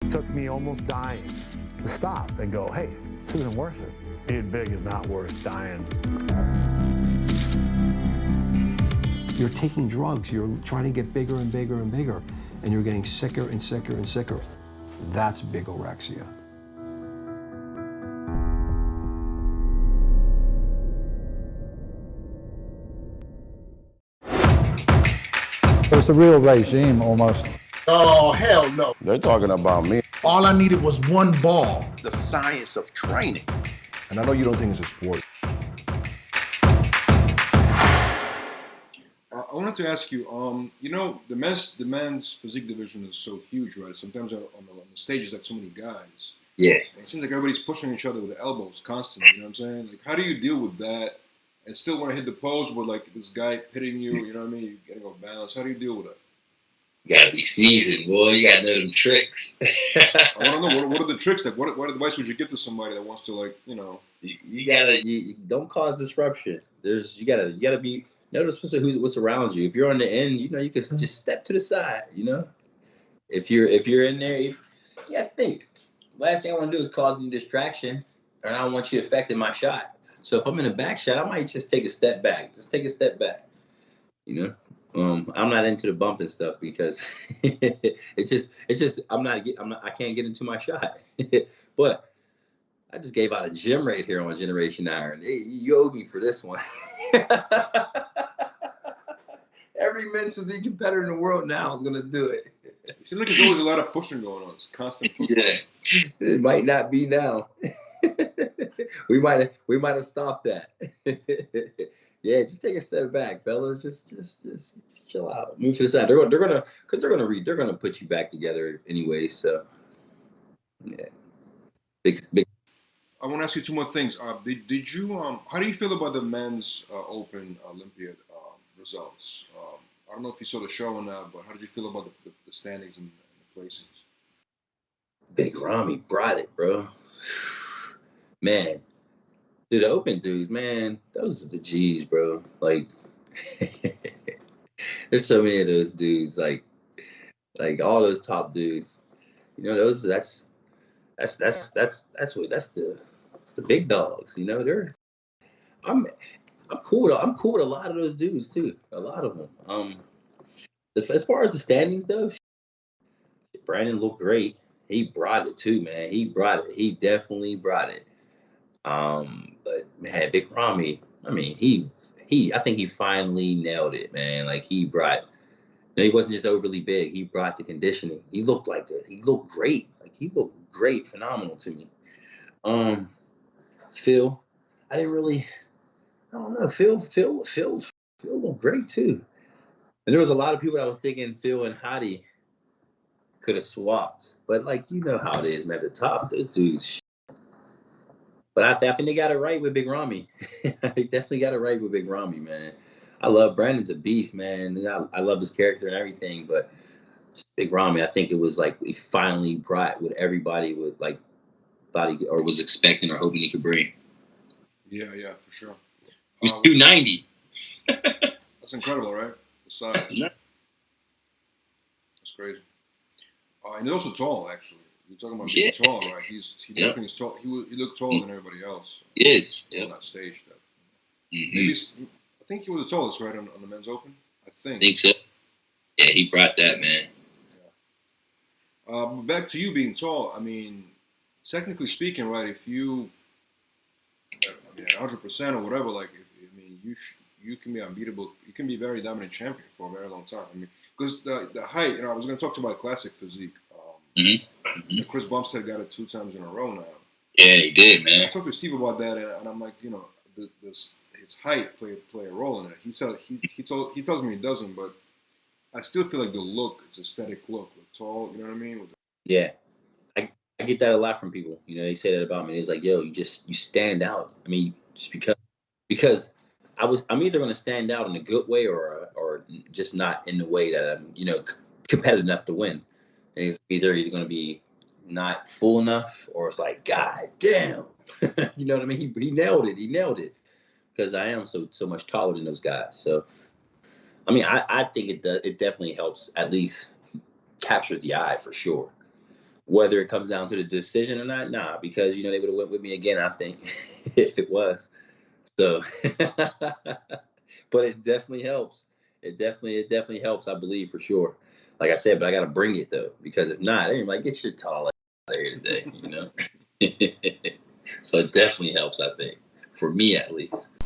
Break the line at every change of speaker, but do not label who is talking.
It took me almost dying to stop and go, hey, this isn't worth it. Being big is not worth dying.
You're taking drugs, you're trying to get bigger and bigger and bigger, and you're getting sicker and sicker and sicker. That's bigorexia.
It's a real regime almost.
Oh, hell no.
They're talking about me.
All I needed was one ball.
The science of training.
And I know you don't think it's a sport.
I wanted to ask you, you know, the men's physique division is so huge, right? Sometimes on the stage, like so many guys.
Yeah.
And it seems like everybody's pushing each other with the elbows constantly. You know what I'm saying? Like, how do you deal with that and still want to hit the pose with like this guy hitting you? You know what I mean? You're getting off balance. How do you deal with that?
You gotta be seasoned, boy. You gotta know them tricks.
I want to know what are the tricks? Like, what advice would you give to somebody that wants to, like, you know?
You don't cause disruption. You gotta be. Notice what's around you. If you're on the end, you know, you can just step to the side, you know? If you're in there, you gotta think. Last thing I want to do is cause any distraction, and I don't want you affecting my shot. So if I'm in a back shot, I might just take a step back. Just take a step back, you know? I'm not into the bumping stuff because it's just I can't get into my shot. But I just gave out a gym right here on Generation Iron. Hey, you owe me for this one. Every men's physique competitor in the world now is gonna do it.
It seems like there's always a lot of pushing going on. It's constant pushing.
Yeah, it might not be now. we might have stopped that. Yeah, just take a step back, fellas. Just chill out. Move to the side. They're gonna put you back together anyway. So yeah, big.
I want to ask you two more things. Did you how do you feel about the men's Open Olympia results? I don't know if you saw the show or not, but how did you feel about the standings and the placings?
Big Ramy brought it, bro. Man, dude, the Open dudes, man, those are the G's, bro. Like, there's so many of those dudes, like all those top dudes. You know, that's the big dogs. You know, I'm cool. I'm cool with a lot of those dudes too. A lot of them. As far as the standings though, Brandon looked great. He brought it too, man. He brought it. He definitely brought it. But man, Big Ramy, I mean, I think he finally nailed it, man. Like he wasn't just overly big. He brought the conditioning. He looked great. Like he looked great, phenomenal to me. Phil, I don't know. Phil looked great too. And there was a lot of people that was thinking Phil and Hottie could have swapped. But like, you know how it is, man. At the top, those dudes. But I think they got it right with Big Ramy. They definitely got it right with Big Ramy, man. I love Brandon's a beast, man. I love his character and everything, but Big Ramy, I think it was like he finally brought what everybody would like thought he or was expecting or hoping he could bring.
Yeah, for sure.
He's 290.
That's incredible, right? The size. That's crazy. And he's also tall, actually. You're talking about being tall, right? He definitely is tall. He looked taller than everybody else.
He is.
On that stage. Maybe I think he was the tallest, right, on the men's Open? I think
so. Yeah, he brought that, man.
Yeah. Back to you being tall. I mean, technically speaking, right? If you, 100% or whatever, like, you can be unbeatable. You can be a very dominant champion for a very long time. I mean, because the height. You know, I was going to talk about classic physique. Chris Bumstead got it 2 times in a row now.
Yeah, he did, man.
I talked to Steve about that, and I'm like, you know, his height play a role in it. He tells me he doesn't, but I still feel like the look, it's aesthetic look, with tall. You know what I mean?
Yeah, I get that a lot from people. You know, they say that about me. It's like, yo, you stand out. I mean, just because I'm either going to stand out in a good way or just not in the way that I'm, you know, competitive enough to win. And it's either going to be not full enough or it's like, God damn, you know what I mean? He nailed it. He nailed it because I am so much taller than those guys. So, I mean, I think it definitely helps, at least captures the eye for sure. Whether it comes down to the decision or not, nah, because they would have went with me again, I think, if it was. So, but it definitely helps. It definitely helps, I believe, for sure. Like I said, but I got to bring it though, because if not, they're like, get your tall out of here today, So it definitely helps, I think, for me at least.